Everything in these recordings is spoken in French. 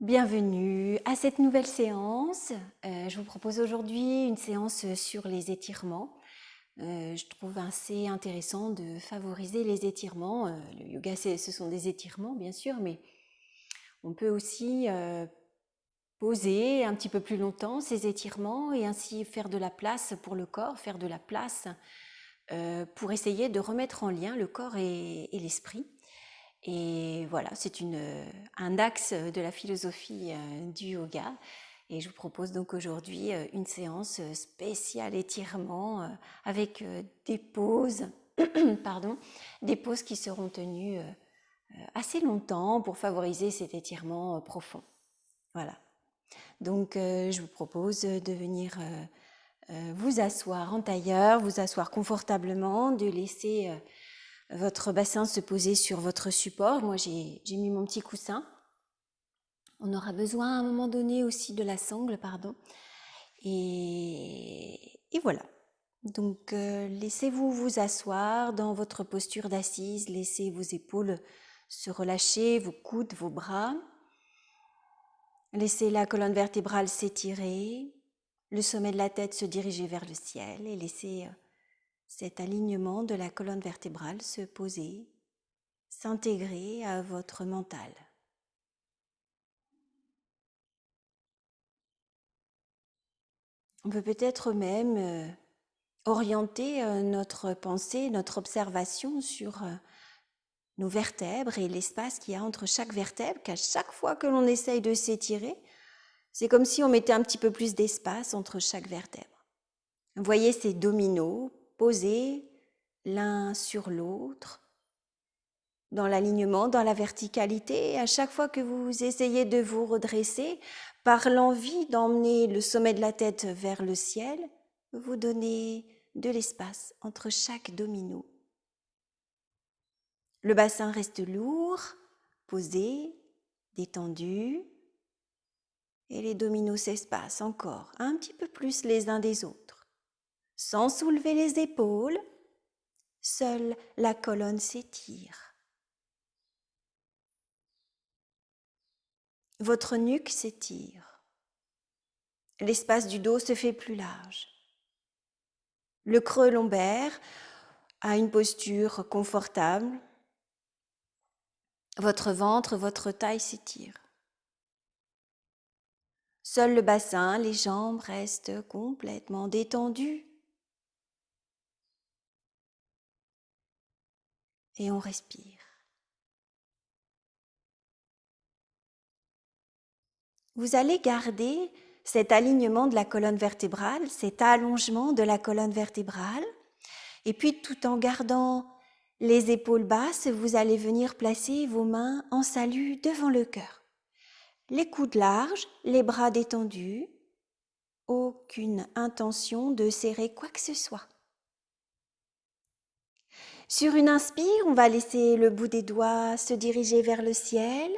Bienvenue à cette nouvelle séance. Je vous propose aujourd'hui une séance sur les étirements. Je trouve assez intéressant de favoriser les étirements. Le yoga, ce sont des étirements, bien sûr, mais on peut aussi poser un petit peu plus longtemps ces étirements et ainsi faire de la place pour le corps, faire de la place pour essayer de remettre en lien le corps et l'esprit. Et voilà, c'est un axe de la philosophie du yoga. Et je vous propose donc aujourd'hui une séance spéciale étirement avec des pauses, pardon, des pauses qui seront tenues assez longtemps pour favoriser cet étirement profond. Voilà. Donc je vous propose de venir vous asseoir en tailleur, vous asseoir confortablement, de laisser votre bassin se poser sur votre support. Moi, j'ai mis mon petit coussin. On aura besoin à un moment donné aussi de la sangle, pardon. Et voilà. Donc, laissez-vous vous asseoir dans votre posture d'assise. Laissez vos épaules se relâcher, vos coudes, vos bras. Laissez la colonne vertébrale s'étirer, le sommet de la tête se diriger vers le ciel et laissez cet alignement de la colonne vertébrale se poser, s'intégrer à votre mental. On peut peut-être même orienter notre pensée, notre observation sur nos vertèbres et l'espace qu'il y a entre chaque vertèbre, qu'à chaque fois que l'on essaye de s'étirer, c'est comme si on mettait un petit peu plus d'espace entre chaque vertèbre. Vous voyez ces dominos posés l'un sur l'autre, dans l'alignement, dans la verticalité. Et à chaque fois que vous essayez de vous redresser, par l'envie d'emmener le sommet de la tête vers le ciel, vous donnez de l'espace entre chaque domino. Le bassin reste lourd, posé, détendu, et les dominos s'espacent encore un petit peu plus les uns des autres. Sans soulever les épaules, seule la colonne s'étire. Votre nuque s'étire. L'espace du dos se fait plus large. Le creux lombaire a une posture confortable. Votre ventre, votre taille s'étire. Seul le bassin, les jambes restent complètement détendues. Et on respire. Vous allez garder cet alignement de la colonne vertébrale, cet allongement de la colonne vertébrale. Et puis tout en gardant les épaules basses, vous allez venir placer vos mains en salut devant le cœur. Les coudes larges, les bras détendus. Aucune intention de serrer quoi que ce soit. Sur une inspire, on va laisser le bout des doigts se diriger vers le ciel.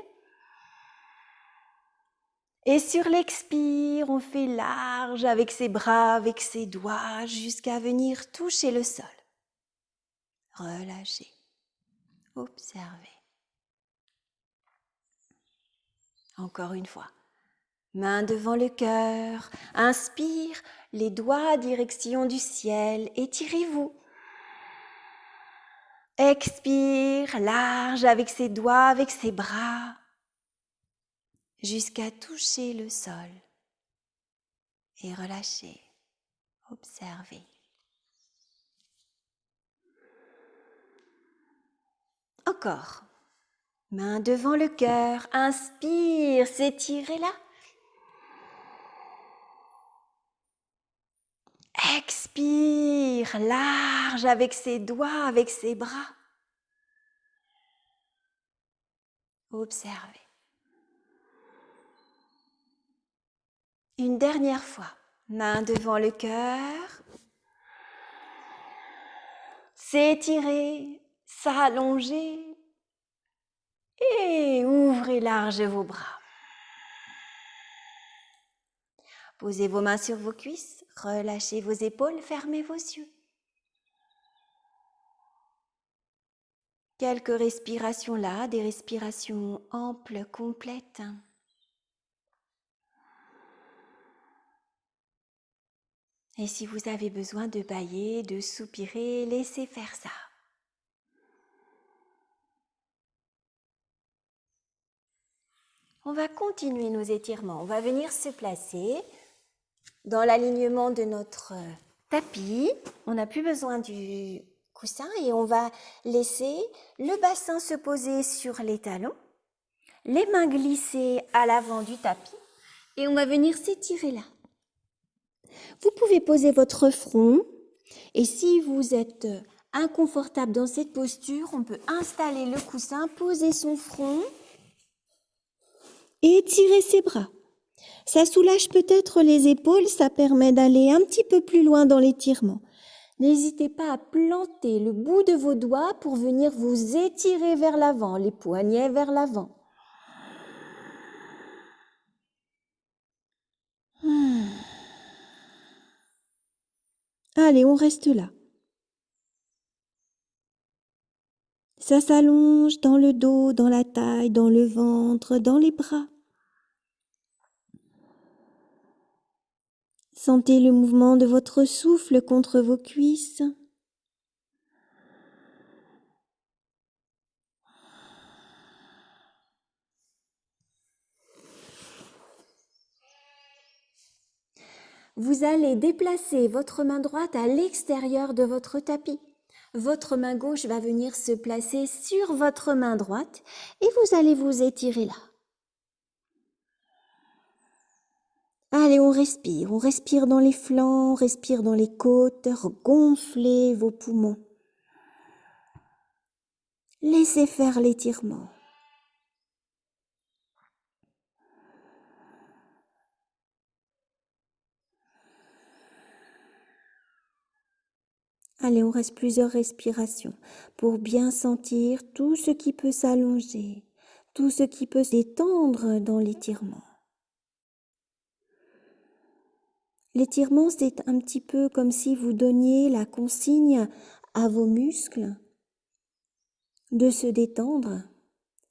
Et sur l'expire, on fait large avec ses bras, avec ses doigts, jusqu'à venir toucher le sol. Relâchez. Observez. Encore une fois. Main devant le cœur. Inspire, les doigts direction du ciel. Étirez-vous. Expire, large avec ses doigts, avec ses bras, jusqu'à toucher le sol. Et relâchez. Observez. Encore. Main devant le cœur. Inspire, s'étirez là. Expire, large avec ses doigts, avec ses bras. Observez. Une dernière fois. Main devant le cœur. S'étirer, s'allonger. Et ouvrez large vos bras. Posez vos mains sur vos cuisses, relâchez vos épaules, fermez vos yeux. Quelques respirations là, des respirations amples, complètes. Et si vous avez besoin de bâiller, de soupirer, laissez faire ça. On va continuer nos étirements. On va venir se placer dans l'alignement de notre tapis. On n'a plus besoin du coussin et on va laisser le bassin se poser sur les talons, les mains glisser à l'avant du tapis et on va venir s'étirer là. Vous pouvez poser votre front et si vous êtes inconfortable dans cette posture, on peut installer le coussin, poser son front et étirer ses bras. Ça soulage peut-être les épaules, ça permet d'aller un petit peu plus loin dans l'étirement. N'hésitez pas à planter le bout de vos doigts pour venir vous étirer vers l'avant, les poignets vers l'avant. Allez, on reste là. Ça s'allonge dans le dos, dans la taille, dans le ventre, dans les bras. Sentez le mouvement de votre souffle contre vos cuisses. Vous allez déplacer votre main droite à l'extérieur de votre tapis. Votre main gauche va venir se placer sur votre main droite et vous allez vous étirer là. Allez, on respire dans les flancs, on respire dans les côtes, gonflez vos poumons. Laissez faire l'étirement. Allez, on reste plusieurs respirations pour bien sentir tout ce qui peut s'allonger, tout ce qui peut s'étendre dans l'étirement. L'étirement, c'est un petit peu comme si vous donniez la consigne à vos muscles de se détendre.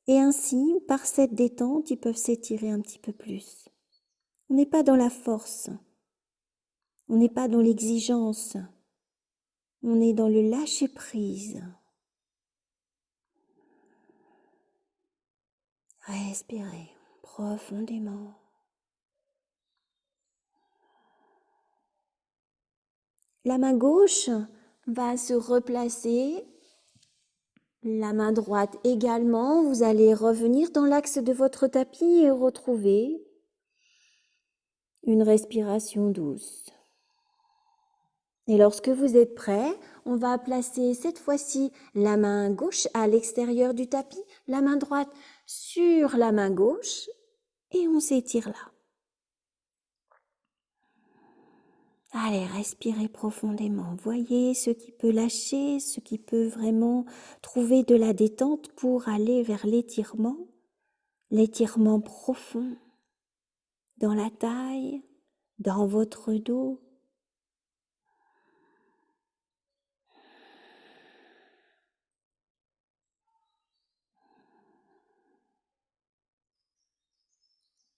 Et ainsi, par cette détente, ils peuvent s'étirer un petit peu plus. On n'est pas dans la force, on n'est pas dans l'exigence, on est dans le lâcher-prise. Respirez profondément. La main gauche va se replacer, la main droite également. Vous allez revenir dans l'axe de votre tapis et retrouver une respiration douce. Et lorsque vous êtes prêt, on va placer cette fois-ci la main gauche à l'extérieur du tapis, la main droite sur la main gauche et on s'étire là. Allez, respirez profondément. Voyez ce qui peut lâcher, ce qui peut vraiment trouver de la détente pour aller vers l'étirement profond dans la taille, dans votre dos.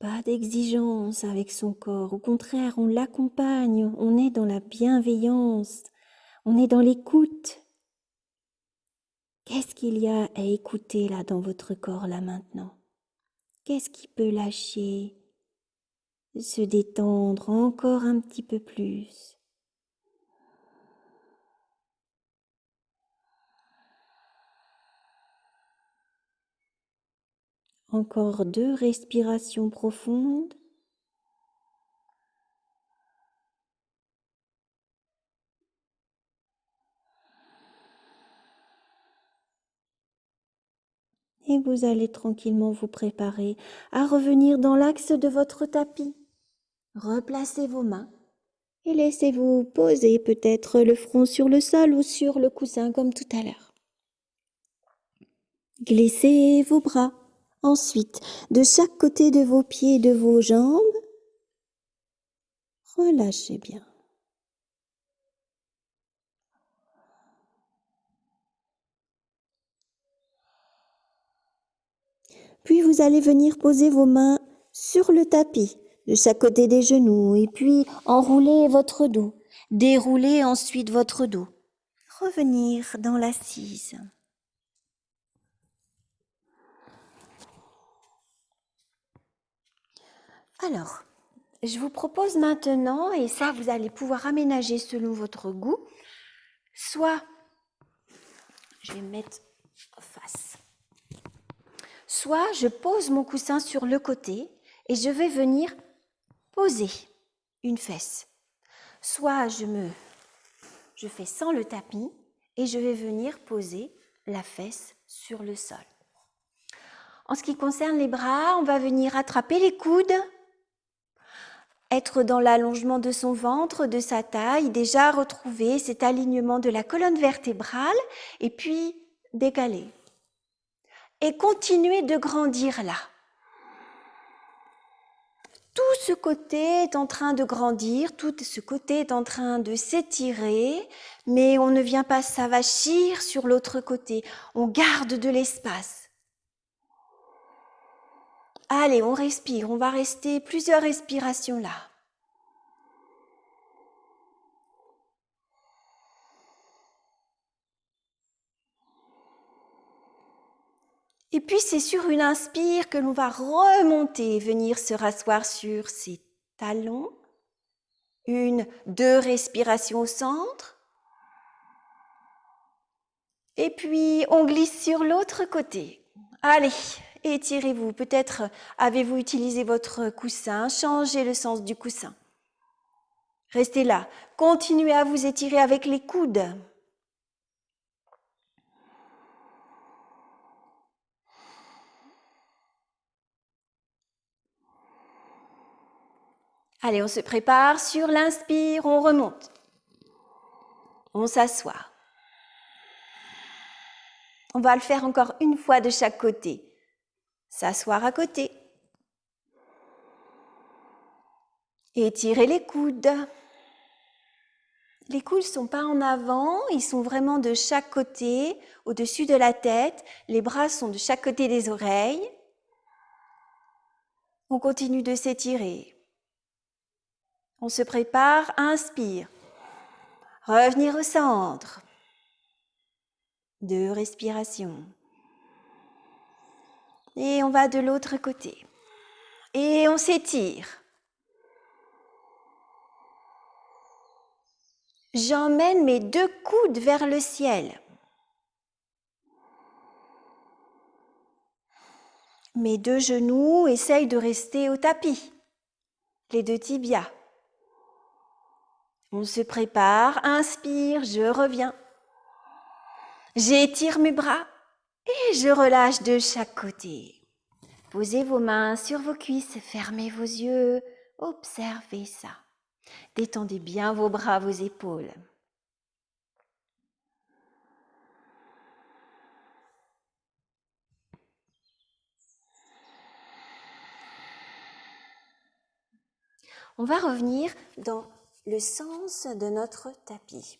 Pas d'exigence avec son corps, au contraire, on l'accompagne, on est dans la bienveillance, on est dans l'écoute. Qu'est-ce qu'il y a à écouter là dans votre corps là maintenant? Qu'est-ce qui peut lâcher, se détendre encore un petit peu plus? Encore 2 respirations profondes. Et vous allez tranquillement vous préparer à revenir dans l'axe de votre tapis. Replacez vos mains et laissez-vous poser peut-être le front sur le sol ou sur le coussin comme tout à l'heure. Glissez vos bras. Ensuite, de chaque côté de vos pieds et de vos jambes, relâchez bien. Puis vous allez venir poser vos mains sur le tapis, de chaque côté des genoux, et puis enrouler votre dos. Déroulez ensuite votre dos. Revenir dans l'assise. Alors, je vous propose maintenant, et ça vous allez pouvoir aménager selon votre goût, soit, je vais me mettre en face, soit je pose mon coussin sur le côté et je vais venir poser une fesse. Soit je fais sans le tapis et je vais venir poser la fesse sur le sol. En ce qui concerne les bras, on va venir attraper les coudes, être dans l'allongement de son ventre, de sa taille, déjà retrouver cet alignement de la colonne vertébrale et puis décaler. Et continuer de grandir là. Tout ce côté est en train de grandir, tout ce côté est en train de s'étirer, mais on ne vient pas s'avachir sur l'autre côté, on garde de l'espace. Allez, on respire, on va rester plusieurs respirations là. Et puis c'est sur une inspire que l'on va remonter, venir se rasseoir sur ses talons. 1, 2 respirations au centre. Et puis on glisse sur l'autre côté. Allez, étirez-vous. Peut-être avez-vous utilisé votre coussin, changez le sens du coussin. Restez là. Continuez à vous étirer avec les coudes. Allez, on se prépare. Sur l'inspire, on remonte. On s'assoit. On va le faire encore une fois de chaque côté. S'asseoir à côté. Étirer les coudes. Les coudes ne sont pas en avant, ils sont vraiment de chaque côté, au-dessus de la tête. Les bras sont de chaque côté des oreilles. On continue de s'étirer. On se prépare, inspire. Revenir au centre. 2 respirations. Et on va de l'autre côté. Et on s'étire. J'emmène mes 2 coudes vers le ciel. Mes 2 genoux essayent de rester au tapis. Les 2 tibias. On se prépare, inspire, je reviens. J'étire mes bras et je relâche de chaque côté. Posez vos mains sur vos cuisses, fermez vos yeux, observez ça. Détendez bien vos bras, vos épaules. On va revenir dans le sens de notre tapis.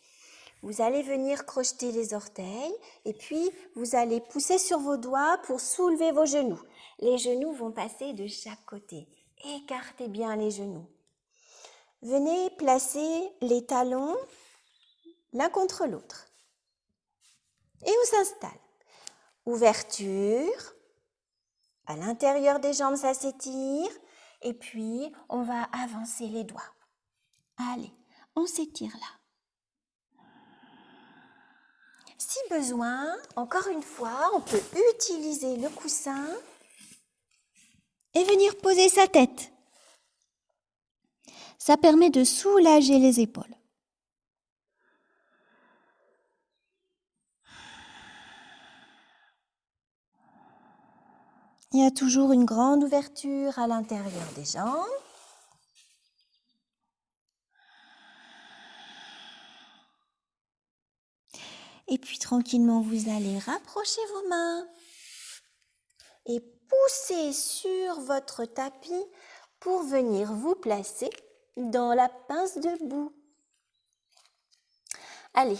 Vous allez venir crocheter les orteils et puis vous allez pousser sur vos doigts pour soulever vos genoux. Les genoux vont passer de chaque côté. Écartez bien les genoux. Venez placer les talons l'un contre l'autre. Et on s'installe. Ouverture. À l'intérieur des jambes, ça s'étire. Et puis, on va avancer les doigts. Allez, on s'étire là. Si besoin, encore une fois, on peut utiliser le coussin et venir poser sa tête. Ça permet de soulager les épaules. Il y a toujours une grande ouverture à l'intérieur des jambes. Et puis tranquillement, vous allez rapprocher vos mains et pousser sur votre tapis pour venir vous placer dans la pince debout. Allez,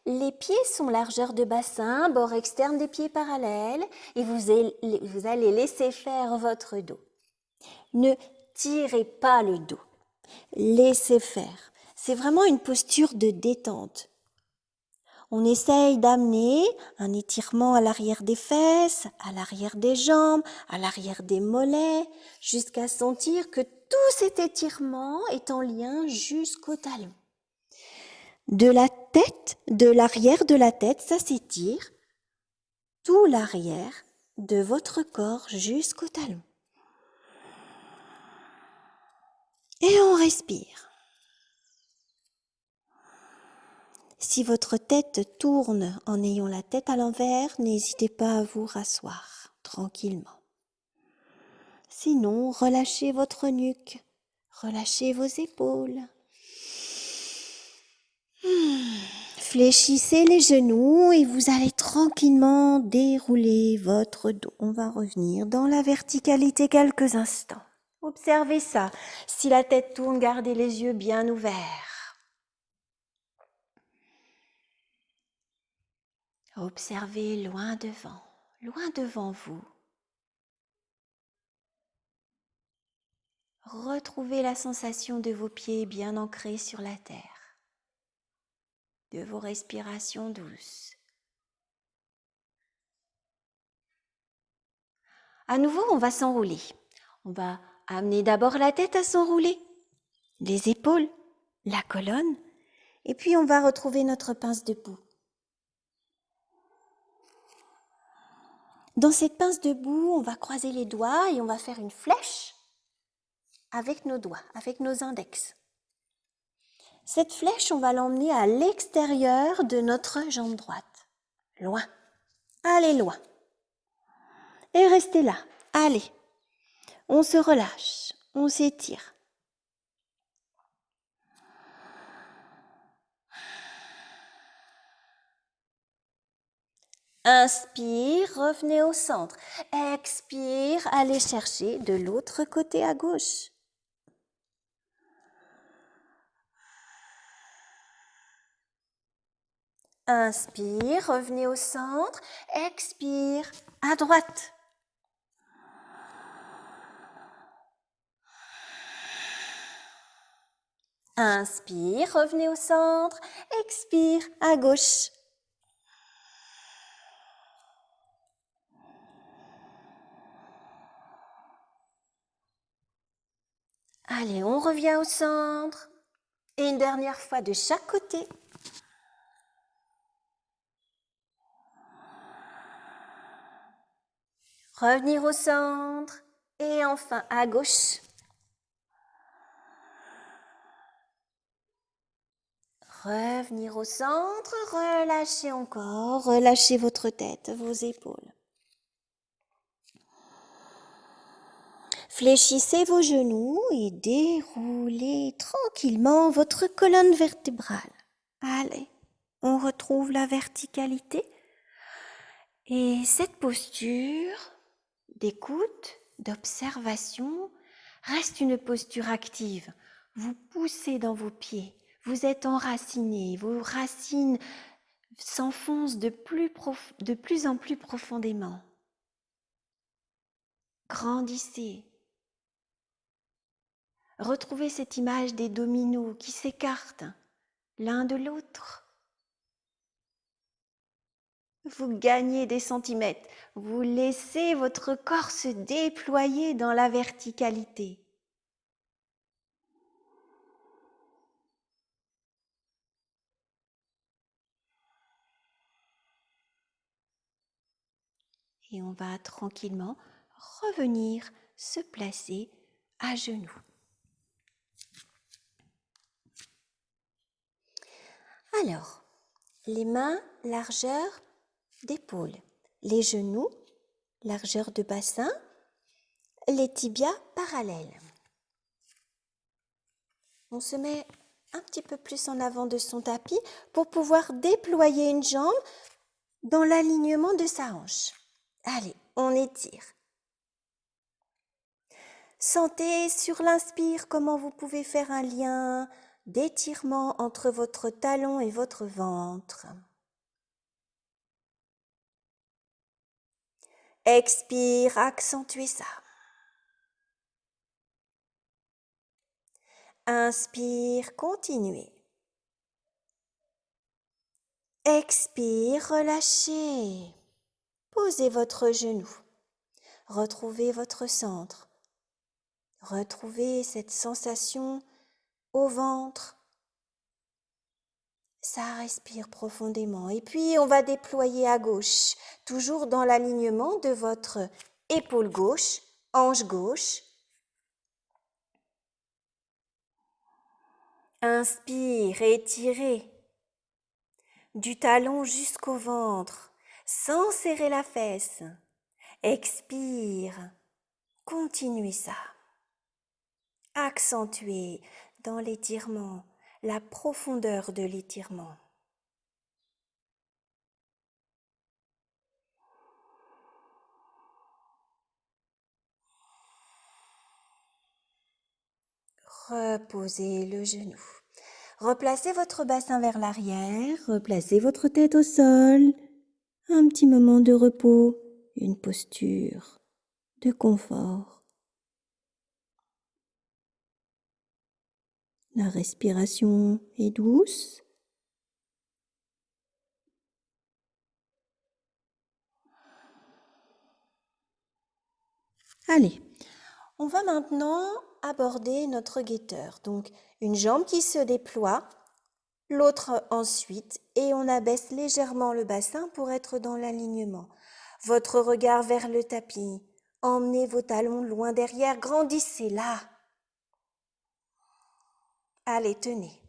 les pieds sont largeur de bassin, bord externe des pieds parallèles et vous allez laisser faire votre dos. Ne tirez pas le dos, laissez faire. C'est vraiment une posture de détente. On essaye d'amener un étirement à l'arrière des fesses, à l'arrière des jambes, à l'arrière des mollets, jusqu'à sentir que tout cet étirement est en lien jusqu'au talon. De la tête, de l'arrière de la tête, ça s'étire, tout l'arrière de votre corps jusqu'au talon. Et on respire. Si votre tête tourne en ayant la tête à l'envers, n'hésitez pas à vous rasseoir tranquillement. Sinon, relâchez votre nuque, relâchez vos épaules. Fléchissez les genoux et vous allez tranquillement dérouler votre dos. On va revenir dans la verticalité quelques instants. Observez ça. Si la tête tourne, gardez les yeux bien ouverts. Observez loin devant vous. Retrouvez la sensation de vos pieds bien ancrés sur la terre, de vos respirations douces. À nouveau, on va s'enrouler. On va amener d'abord la tête à s'enrouler, les épaules, la colonne, et puis on va retrouver notre pince debout. Dans cette pince debout, on va croiser les doigts et on va faire une flèche avec nos doigts, avec nos index. Cette flèche, on va l'emmener à l'extérieur de notre jambe droite. Loin. Allez loin. Et restez là. Allez. On se relâche. On s'étire. Inspire, revenez au centre. Expire, allez chercher de l'autre côté à gauche. Inspire, revenez au centre. Expire, à droite. Inspire, revenez au centre. Expire, à gauche. Allez, on revient au centre. Et une dernière fois de chaque côté. Revenir au centre. Et enfin à gauche. Revenir au centre. Relâchez encore. Relâchez votre tête, vos épaules. Fléchissez vos genoux et déroulez tranquillement votre colonne vertébrale. Allez, on retrouve la verticalité. Et cette posture d'écoute, d'observation, reste une posture active. Vous poussez dans vos pieds, vous êtes enracinés, vos racines s'enfoncent de plus en plus profondément. Grandissez. Retrouvez cette image des dominos qui s'écartent l'un de l'autre. Vous gagnez des centimètres, vous laissez votre corps se déployer dans la verticalité. Et on va tranquillement revenir se placer à genoux. Alors, les mains, largeur d'épaule, les genoux, largeur de bassin, les tibias parallèles. On se met un petit peu plus en avant de son tapis pour pouvoir déployer une jambe dans l'alignement de sa hanche. Allez, on étire. Sentez sur l'inspire comment vous pouvez faire un lien d'étirement entre votre talon et votre ventre. Expire, accentuez ça. Inspire, continuez. Expire, relâchez. Posez votre genou. Retrouvez votre centre. Retrouvez cette sensation au ventre. Ça respire profondément. Et puis, on va déployer à gauche, toujours dans l'alignement de votre épaule gauche, hanche gauche. Inspire, étirez du talon jusqu'au ventre, sans serrer la fesse. Expire, continuez ça. Accentuez dans l'étirement, la profondeur de l'étirement. Reposez le genou. Replacez votre bassin vers l'arrière, replacez votre tête au sol. Un petit moment de repos, une posture de confort. La respiration est douce. Allez, on va maintenant aborder notre guetteur. Donc, une jambe qui se déploie, l'autre ensuite, et on abaisse légèrement le bassin pour être dans l'alignement. Votre regard vers le tapis. Emmenez vos talons loin derrière, grandissez là. Allez, tenez.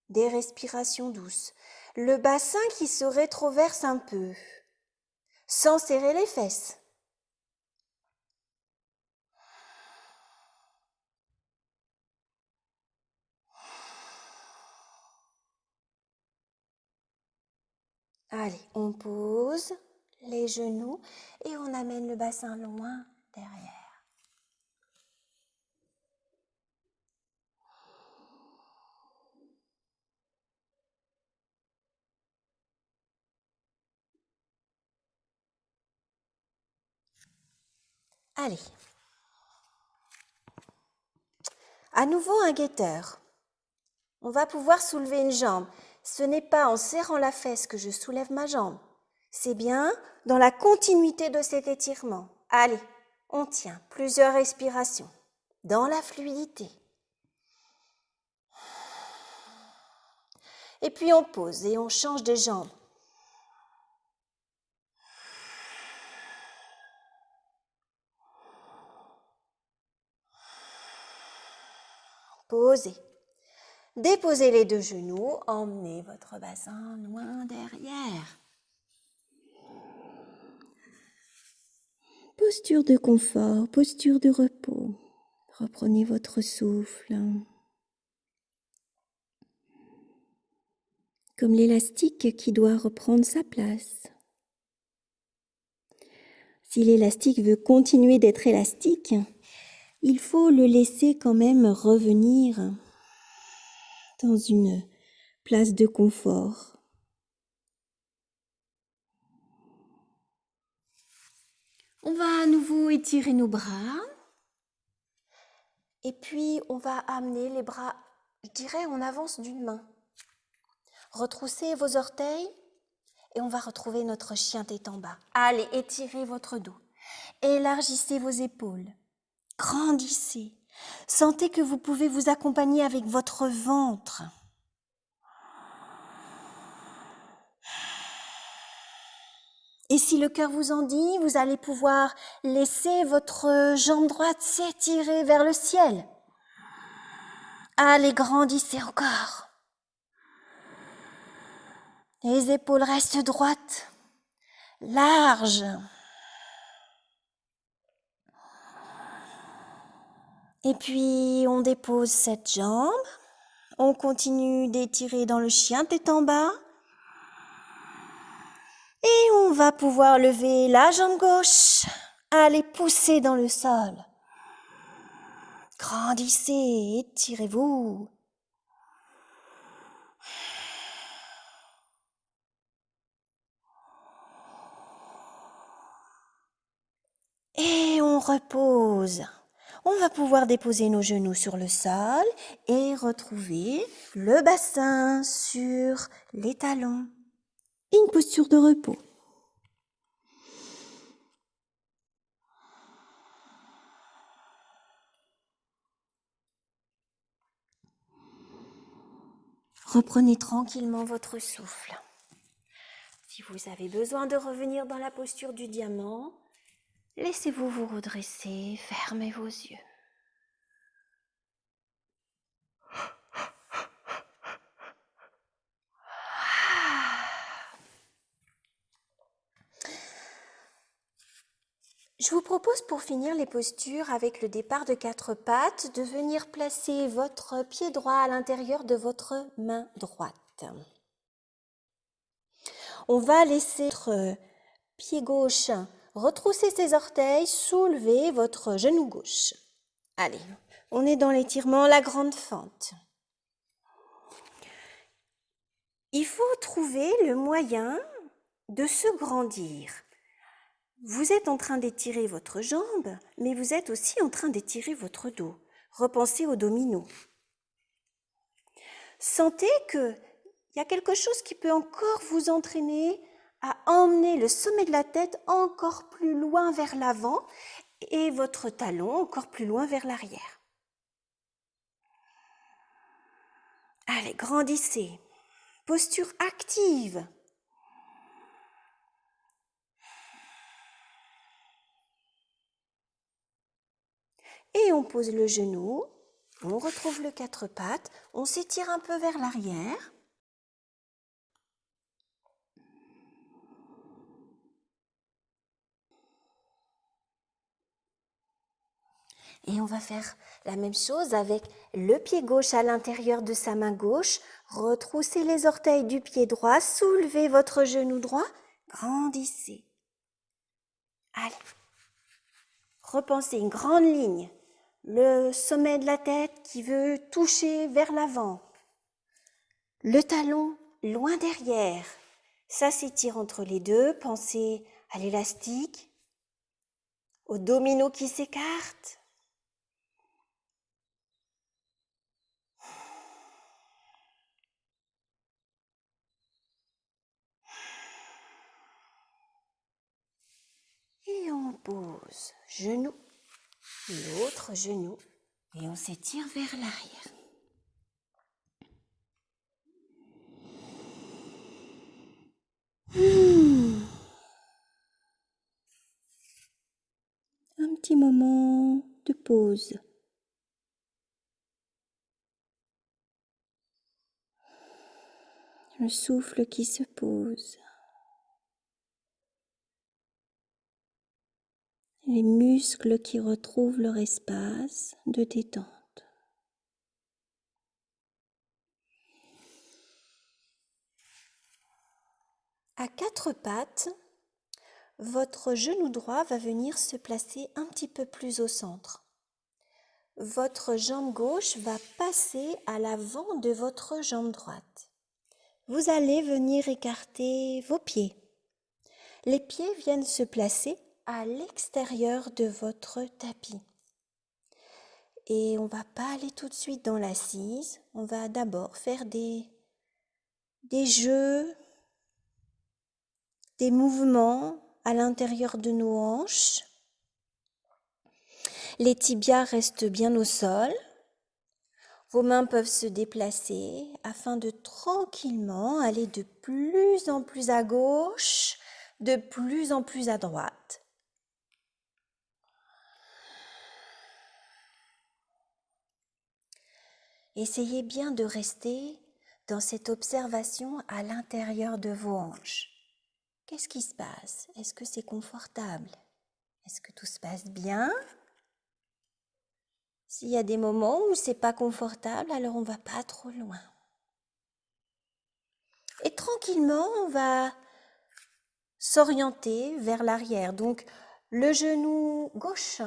Des respirations douces. Le bassin qui se rétroverse un peu, sans serrer les fesses. Allez, on pose les genoux et on amène le bassin loin derrière. Allez. À nouveau un guetteur. On va pouvoir soulever une jambe. Ce n'est pas en serrant la fesse que je soulève ma jambe. C'est bien dans la continuité de cet étirement. Allez, on tient plusieurs respirations dans la fluidité. Et puis on pose et on change de jambe. Posez. Déposez les deux genoux, emmenez votre bassin loin derrière. Posture de confort, posture de repos. Reprenez votre souffle. Comme l'élastique qui doit reprendre sa place. Si l'élastique veut continuer d'être élastique, il faut le laisser quand même revenir dans une place de confort. On va à nouveau étirer nos bras. Et puis, on va amener les bras, je dirais, on avance d'une main. Retroussez vos orteils et on va retrouver notre chien tête en bas. Allez, étirez votre dos. Élargissez vos épaules. Grandissez. Sentez que vous pouvez vous accompagner avec votre ventre. Et si le cœur vous en dit, vous allez pouvoir laisser votre jambe droite s'étirer vers le ciel. Allez, grandissez encore. Les épaules restent droites, larges. Et puis, on dépose cette jambe. On continue d'étirer dans le chien tête en bas. Et on va pouvoir lever la jambe gauche. Allez, pousser dans le sol. Grandissez, étirez-vous. Et on repose. On va pouvoir déposer nos genoux sur le sol et retrouver le bassin sur les talons. et une posture de repos. Reprenez tranquillement votre souffle. Si vous avez besoin de revenir dans la posture du diamant, laissez-vous vous redresser, fermez vos yeux. Je vous propose pour finir les postures avec le départ de 4 pattes de venir placer votre pied droit à l'intérieur de votre main droite. On va laisser votre pied gauche retrousser ses orteils, soulever votre genou gauche. Allez, on est dans l'étirement, la grande fente. Il faut trouver le moyen de se grandir. Vous êtes en train d'étirer votre jambe, mais vous êtes aussi en train d'étirer votre dos. Repensez au domino. Sentez qu'il y a quelque chose qui peut encore vous entraîner à emmener le sommet de la tête encore plus loin vers l'avant et votre talon encore plus loin vers l'arrière. Allez, grandissez. Posture active. Et on pose le genou, on retrouve le 4 pattes, on s'étire un peu vers l'arrière. Et on va faire la même chose avec le pied gauche à l'intérieur de sa main gauche. Retroussez les orteils du pied droit, soulevez votre genou droit, grandissez. Allez, repensez une grande ligne. Le sommet de la tête qui veut toucher vers l'avant. Le talon loin derrière. Ça s'étire entre les deux. Pensez à l'élastique, au domino qui s'écarte. Et on pose genou, l'autre genou, et on s'étire vers l'arrière. Un petit moment de pause. Le souffle qui se pose. Les muscles qui retrouvent leur espace de détente. À 4 pattes, votre genou droit va venir se placer un petit peu plus au centre. Votre jambe gauche va passer à l'avant de votre jambe droite. Vous allez venir écarter vos pieds. Les pieds viennent se placer à l'extérieur de votre tapis. Et on ne va pas aller tout de suite dans l'assise. On va d'abord faire des jeux, des mouvements à l'intérieur de nos hanches. Les tibias restent bien au sol. Vos mains peuvent se déplacer afin de tranquillement aller de plus en plus à gauche, de plus en plus à droite. Essayez bien de rester dans cette observation à l'intérieur de vos hanches. Qu'est-ce qui se passe? Est-ce que c'est confortable? Est-ce que tout se passe bien? S'il y a des moments où c'est pas confortable, alors on va pas trop loin. Et tranquillement, on va s'orienter vers l'arrière. Donc, le genou gauche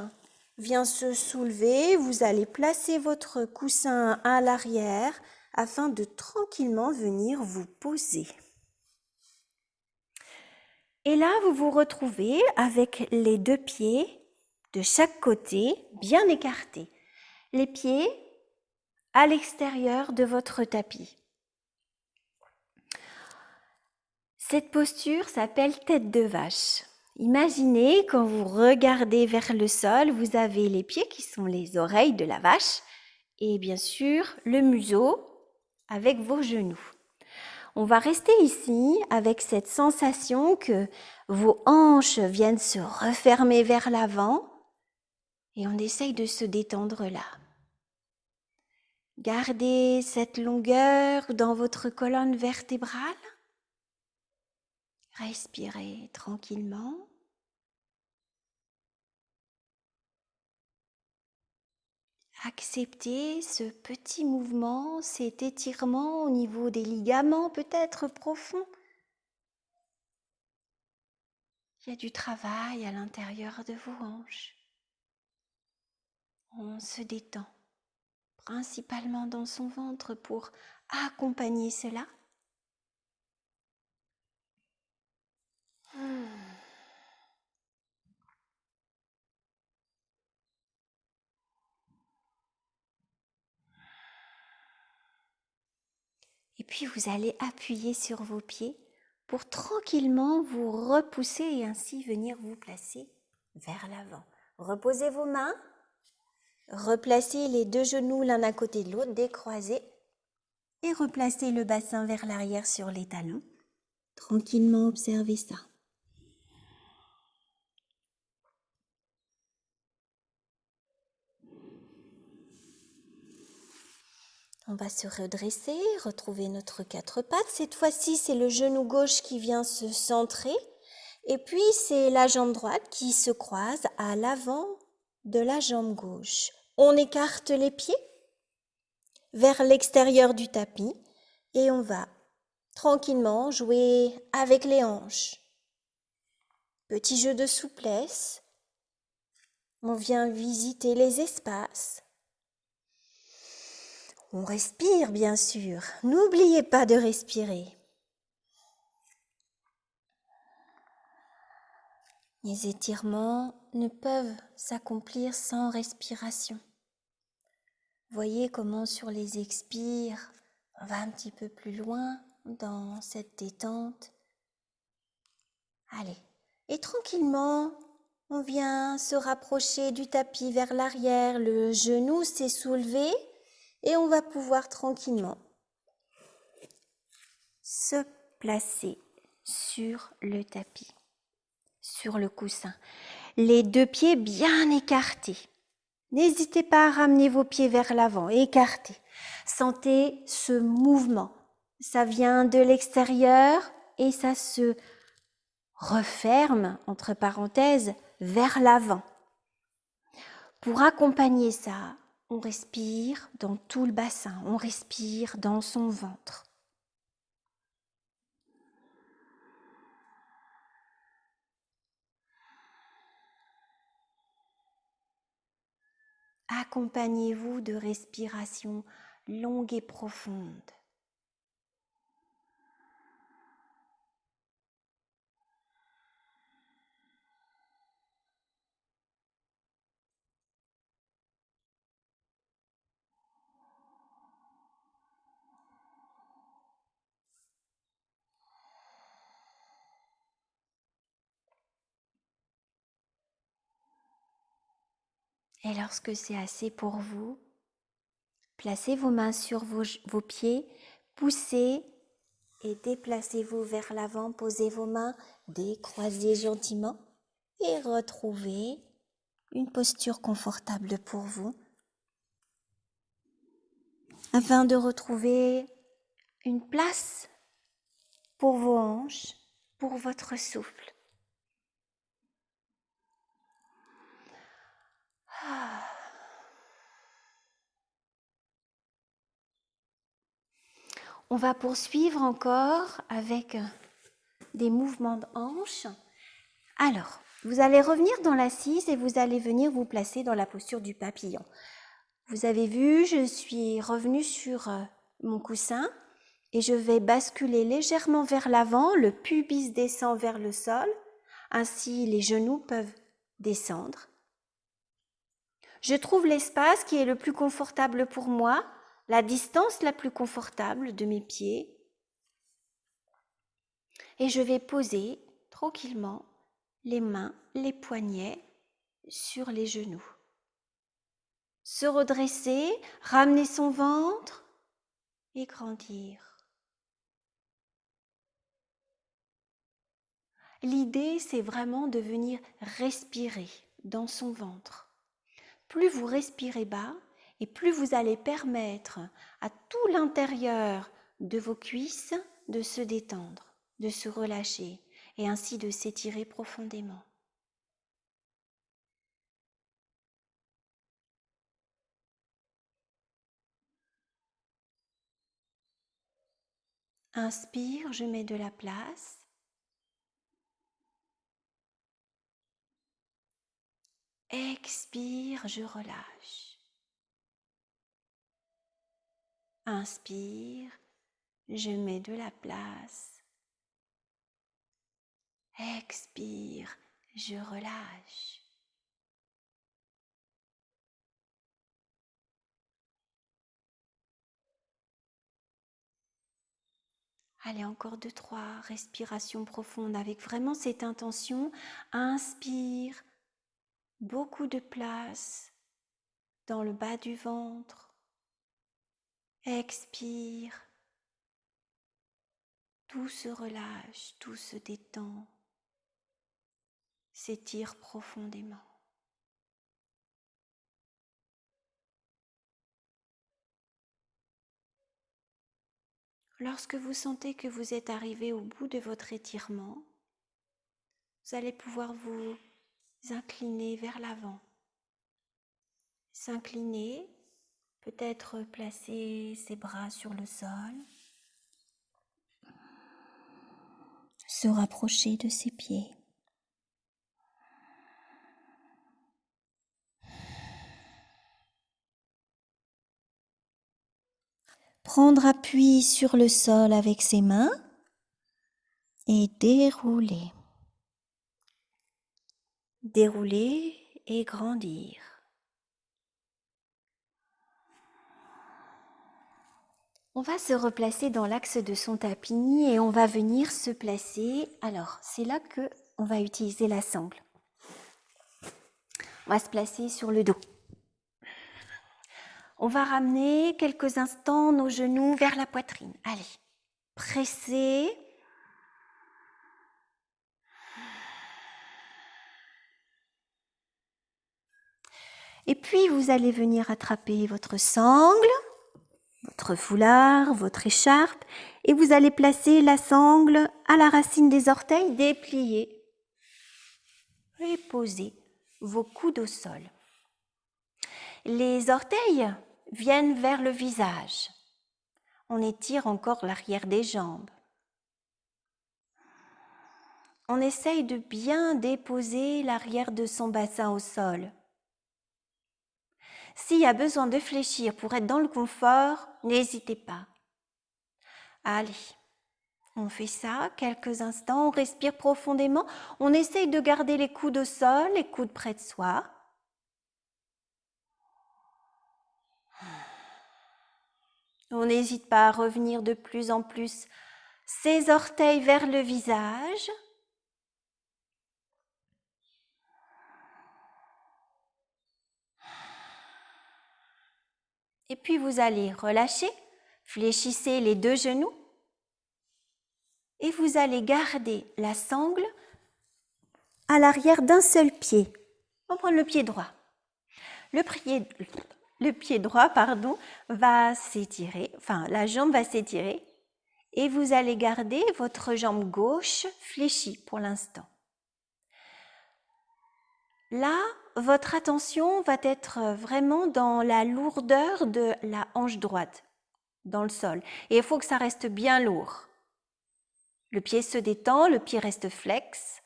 vient se soulever. Vous allez placer votre coussin à l'arrière afin de tranquillement venir vous poser. Et là, vous vous retrouvez avec les 2 pieds de chaque côté bien écartés. Les pieds à l'extérieur de votre tapis. Cette posture s'appelle tête de vache. Imaginez quand vous regardez vers le sol, vous avez les pieds qui sont les oreilles de la vache et bien sûr le museau avec vos genoux. On va rester ici avec cette sensation que vos hanches viennent se refermer vers l'avant et on essaye de se détendre là. Gardez cette longueur dans votre colonne vertébrale. Respirez tranquillement. Acceptez ce petit mouvement, cet étirement au niveau des ligaments peut-être profonds. Il y a du travail à l'intérieur de vos hanches. On se détend, principalement dans son ventre pour accompagner cela. Et puis vous allez appuyer sur vos pieds pour tranquillement vous repousser et ainsi venir vous placer vers l'avant. Reposez vos mains, replacez les deux genoux l'un à côté de l'autre, décroisez et replacez le bassin vers l'arrière sur les talons. Tranquillement observez ça. On va se redresser, retrouver notre quatre pattes. Cette fois-ci, c'est le genou gauche qui vient se centrer. Et puis, c'est la jambe droite qui se croise à l'avant de la jambe gauche. On écarte les pieds vers l'extérieur du tapis et on va tranquillement jouer avec les hanches. Petit jeu de souplesse. On vient visiter les espaces. On respire, bien sûr. N'oubliez pas de respirer. Les étirements ne peuvent s'accomplir sans respiration. Voyez comment sur les expires, on va un petit peu plus loin dans cette détente. Allez, et tranquillement, on vient se rapprocher du tapis vers l'arrière. Le genou s'est soulevé. Et on va pouvoir tranquillement se placer sur le tapis, sur le coussin. Les deux pieds bien écartés. N'hésitez pas à ramener vos pieds vers l'avant, écartés. Sentez ce mouvement. Ça vient de l'extérieur et ça se referme, entre parenthèses, vers l'avant. Pour accompagner ça, on respire dans tout le bassin, on respire dans son ventre. Accompagnez-vous de respirations longues et profondes. Et lorsque c'est assez pour vous, placez vos mains sur vos pieds, poussez et déplacez-vous vers l'avant, posez vos mains, décroisez gentiment et retrouvez une posture confortable pour vous afin de retrouver une place pour vos hanches, pour votre souffle. On va poursuivre encore avec des mouvements de hanches. Alors, vous allez revenir dans l'assise et vous allez venir vous placer dans la posture du papillon. Vous avez vu, je suis revenue sur mon coussin et je vais basculer légèrement vers l'avant, le pubis descend vers le sol, ainsi les genoux peuvent descendre. Je trouve l'espace qui est le plus confortable pour moi, la distance la plus confortable de mes pieds. et je vais poser tranquillement les mains, les poignets sur les genoux. Se redresser, ramener son ventre et grandir. L'idée, c'est vraiment de venir respirer dans son ventre. Plus vous respirez bas et plus vous allez permettre à tout l'intérieur de vos cuisses de se détendre, de se relâcher et ainsi de s'étirer profondément. Inspire, je mets de la place. Expire, je relâche. Inspire, je mets de la place. Expire, je relâche. Allez, encore 2-3 respirations profondes avec vraiment cette intention. Inspire, beaucoup de place dans le bas du ventre. Expire, tout se relâche, tout se détend, s'étire profondément. Lorsque vous sentez que vous êtes arrivé au bout de votre étirement, vous allez pouvoir vous incliner vers l'avant. S'incliner, peut-être placer ses bras sur le sol, se rapprocher de ses pieds. Prendre appui sur le sol avec ses mains et dérouler. Dérouler et grandir. On va se replacer dans l'axe de son tapis et on va venir se placer. Alors, c'est là que on va utiliser la sangle. On va se placer sur le dos. On va ramener quelques instants nos genoux vers la poitrine. Allez, pressez. Et puis, vous allez venir attraper votre sangle, votre foulard, votre écharpe, et vous allez placer la sangle à la racine des orteils, déplier et poser vos coudes au sol. Les orteils viennent vers le visage. On étire encore l'arrière des jambes. On essaye de bien déposer l'arrière de son bassin au sol. S'il y a besoin de fléchir pour être dans le confort, n'hésitez pas. Allez, on fait ça quelques instants, on respire profondément, on essaye de garder les coudes au sol, les coudes près de soi. On n'hésite pas à revenir de plus en plus ses orteils vers le visage. Et puis vous allez relâcher, fléchissez les deux genoux et vous allez garder la sangle à l'arrière d'un seul pied. On va prendre le pied droit. Le pied droit, va s'étirer, la jambe va s'étirer et vous allez garder votre jambe gauche fléchie pour l'instant. Là, votre attention va être vraiment dans la lourdeur de la hanche droite, dans le sol. Et il faut que ça reste bien lourd. Le pied se détend, le pied reste flex.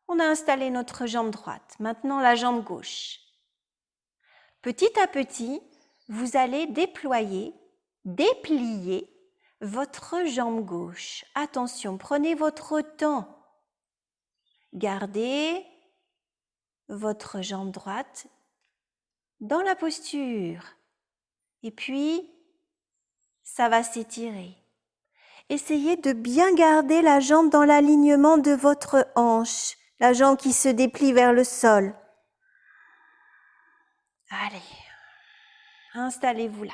On a installé notre jambe droite. Maintenant, la jambe gauche. Petit à petit, vous allez déplier votre jambe gauche. Attention, prenez votre temps. Gardez votre jambe droite dans la posture. Et puis, ça va s'étirer. Essayez de bien garder la jambe dans l'alignement de votre hanche, la jambe qui se déplie vers le sol. Allez, installez-vous là.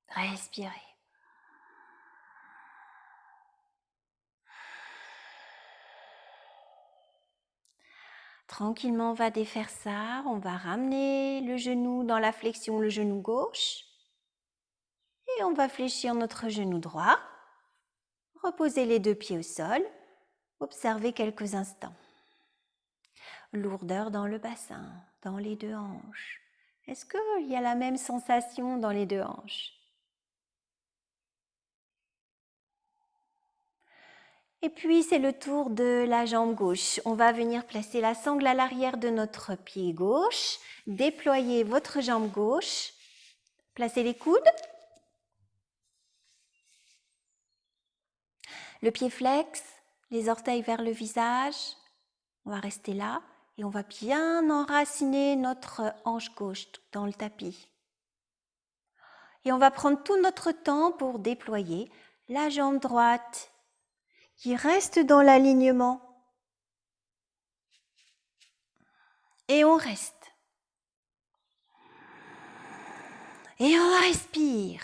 Respirez. Tranquillement, on va défaire ça. On va ramener le genou dans la flexion, le genou gauche. Et on va fléchir notre genou droit. Reposez les 2 pieds au sol. Observez quelques instants. Lourdeur dans le bassin, dans les 2 hanches. Est-ce qu'il y a la même sensation dans les 2 hanches? Et puis, c'est le tour de la jambe gauche. On va venir placer la sangle à l'arrière de notre pied gauche. Déployez votre jambe gauche. Placez les coudes. Le pied flex, les orteils vers le visage. On va rester là et on va bien enraciner notre hanche gauche dans le tapis. Et on va prendre tout notre temps pour déployer la jambe droite qui reste dans l'alignement. Et on reste. Et on respire.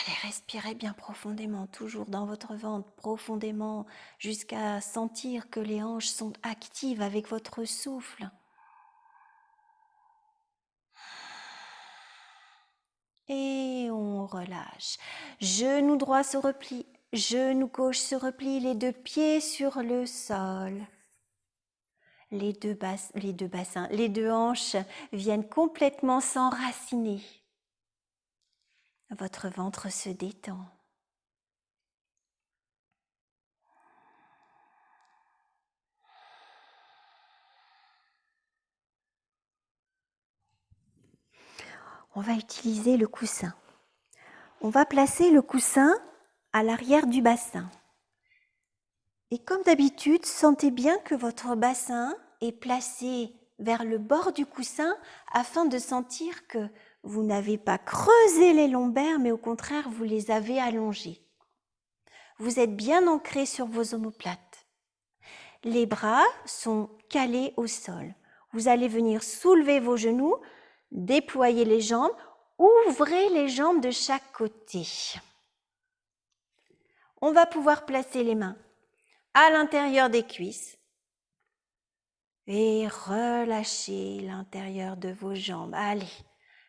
Allez, respirez bien profondément, toujours dans votre ventre, profondément, jusqu'à sentir que les hanches sont actives avec votre souffle. Et on relâche. Genou droit se replie, genou gauche se replie, les 2 pieds sur le sol. Les deux bassins, les 2 hanches viennent complètement s'enraciner. Votre ventre se détend. On va utiliser le coussin. On va placer le coussin à l'arrière du bassin. Et comme d'habitude, sentez bien que votre bassin est placé vers le bord du coussin afin de sentir que vous n'avez pas creusé les lombaires, mais au contraire, vous les avez allongés. Vous êtes bien ancré sur vos omoplates. Les bras sont calés au sol. Vous allez venir soulever vos genoux, déployer les jambes, ouvrez les jambes de chaque côté. On va pouvoir placer les mains à l'intérieur des cuisses et relâchez l'intérieur de vos jambes. Allez,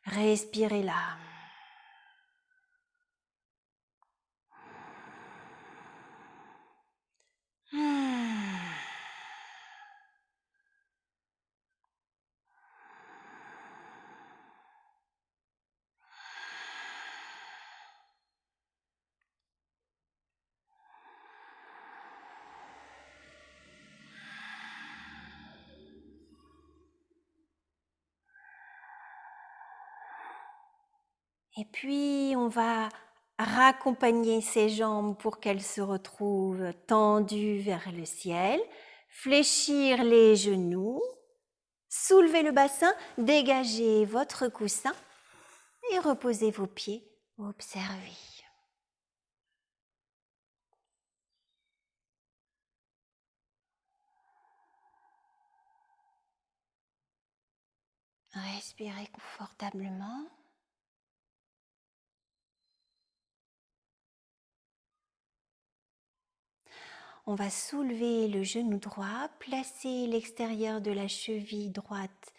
respirez là. Et puis, on va raccompagner ces jambes pour qu'elles se retrouvent tendues vers le ciel, fléchir les genoux, soulever le bassin, dégagez votre coussin et reposez vos pieds, observez. Respirez confortablement. On va soulever le genou droit, placer l'extérieur de la cheville droite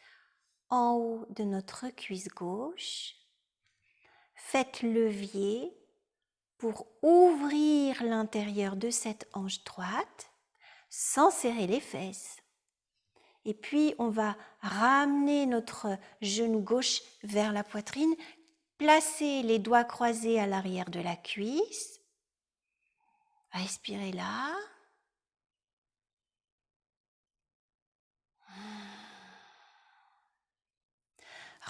en haut de notre cuisse gauche. Faites levier pour ouvrir l'intérieur de cette hanche droite sans serrer les fesses. Et puis, on va ramener notre genou gauche vers la poitrine, placer les doigts croisés à l'arrière de la cuisse. Respirez là.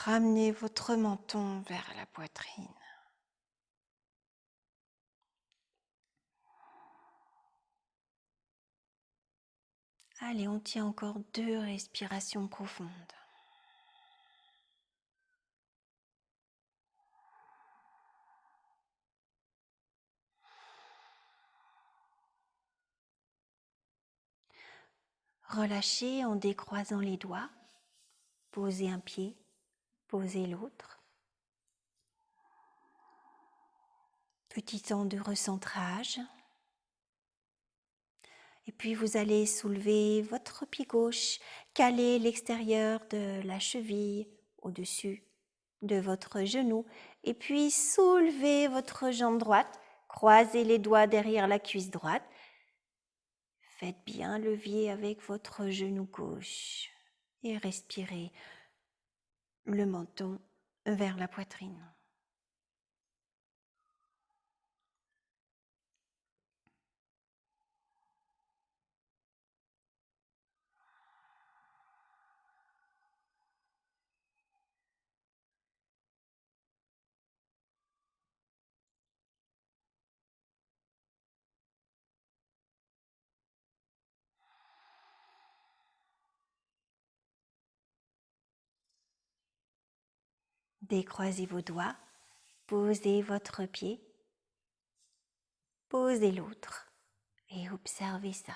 Ramenez votre menton vers la poitrine. Allez, on tient encore 2 respirations profondes. Relâchez en décroisant les doigts. Posez un pied, posez l'autre. Petit temps de recentrage. Et puis vous allez soulever votre pied gauche, caler l'extérieur de la cheville au-dessus de votre genou. Et puis soulevez votre jambe droite, croisez les doigts derrière la cuisse droite. Faites bien levier avec votre genou gauche et respirez le menton vers la poitrine. Décroisez vos doigts, posez votre pied, posez l'autre et observez ça.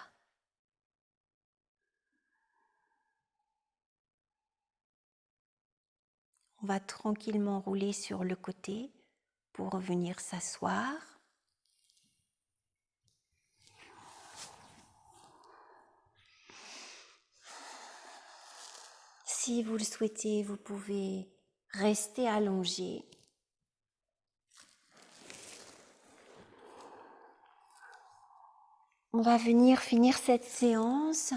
On va tranquillement rouler sur le côté pour venir s'asseoir. Si vous le souhaitez, vous pouvez rester allongé. On va venir finir cette séance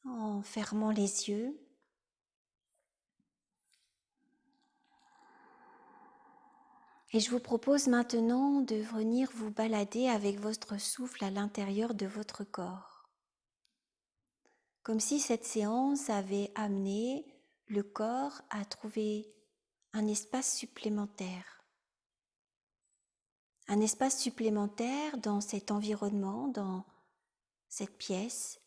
en fermant les yeux. Et je vous propose maintenant de venir vous balader avec votre souffle à l'intérieur de votre corps. Comme si cette séance avait amené le corps à trouver un espace supplémentaire. Un espace supplémentaire dans cet environnement, dans cette pièce,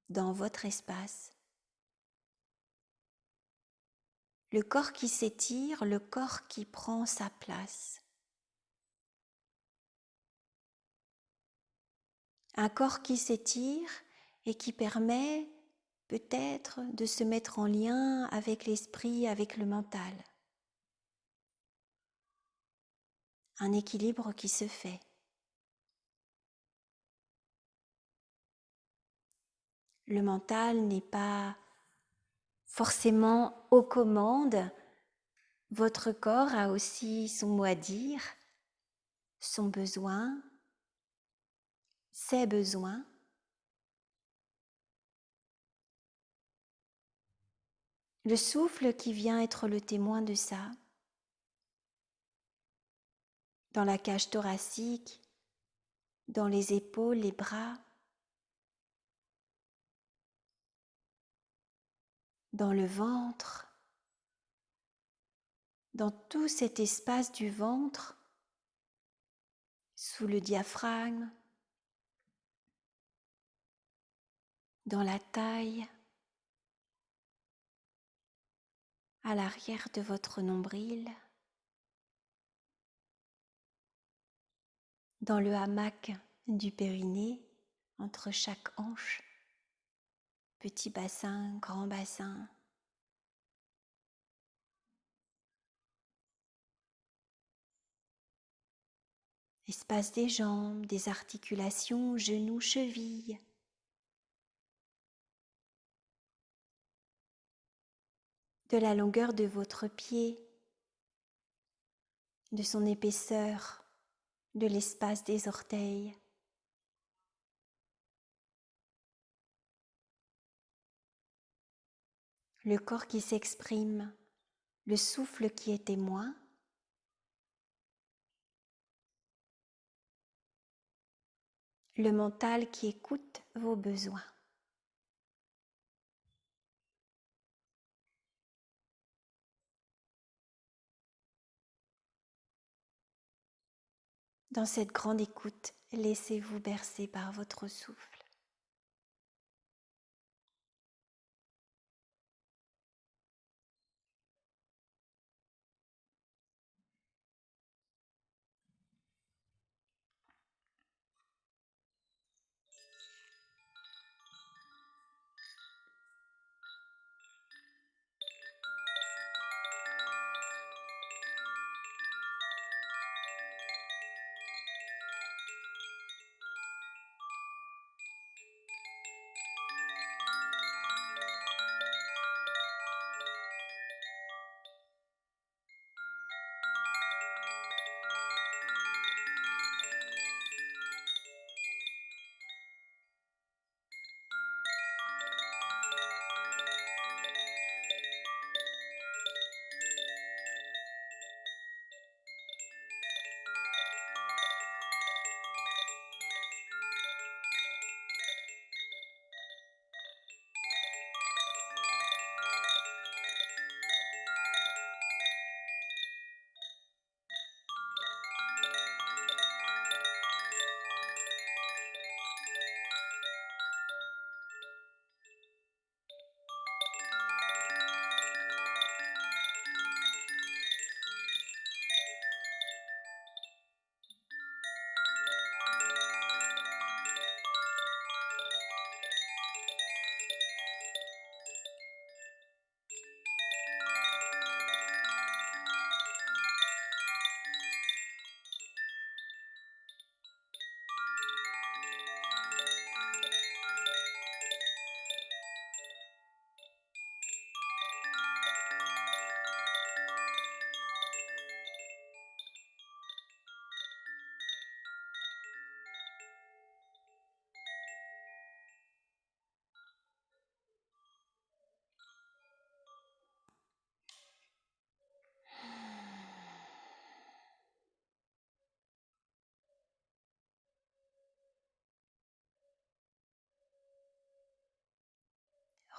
dans votre espace. Le corps qui s'étire, le corps qui prend sa place. Un corps qui s'étire et qui permet peut-être de se mettre en lien avec l'esprit, avec le mental. Un équilibre qui se fait. Le mental n'est pas forcément aux commandes. Votre corps a aussi son mot à dire, son besoin, ses besoins. Le souffle qui vient être le témoin de ça, dans la cage thoracique, dans les épaules, les bras, dans le ventre, dans tout cet espace du ventre, sous le diaphragme, dans la taille, à l'arrière de votre nombril, dans le hamac du périnée, entre chaque hanche, petit bassin, grand bassin. Espace des jambes, des articulations, genoux, chevilles. De la longueur de votre pied, de son épaisseur, de l'espace des orteils. Le corps qui s'exprime, le souffle qui est témoin. Le mental qui écoute vos besoins. Dans cette grande écoute, laissez-vous bercer par votre souffle.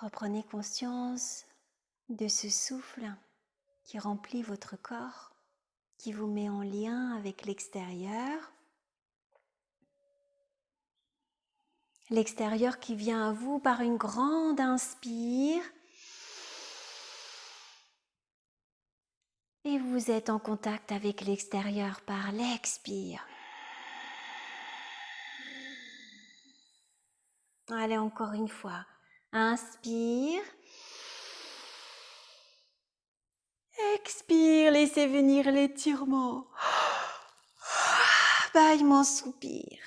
Reprenez conscience de ce souffle qui remplit votre corps, qui vous met en lien avec l'extérieur. L'extérieur qui vient à vous par une grande inspire. Et vous êtes en contact avec l'extérieur par l'expire. Allez, encore une fois. Inspire. Expire, laissez venir l'étirement. Bâillement, soupir.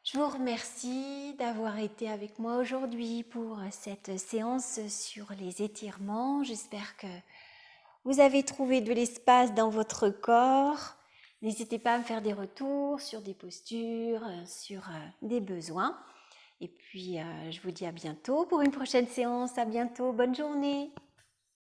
Je vous remercie d'avoir été avec moi aujourd'hui pour cette séance sur les étirements. J'espère que vous avez trouvé de l'espace dans votre corps. N'hésitez pas à me faire des retours sur des postures, sur des besoins. Et puis, je vous dis à bientôt pour une prochaine séance. À bientôt. Bonne journée.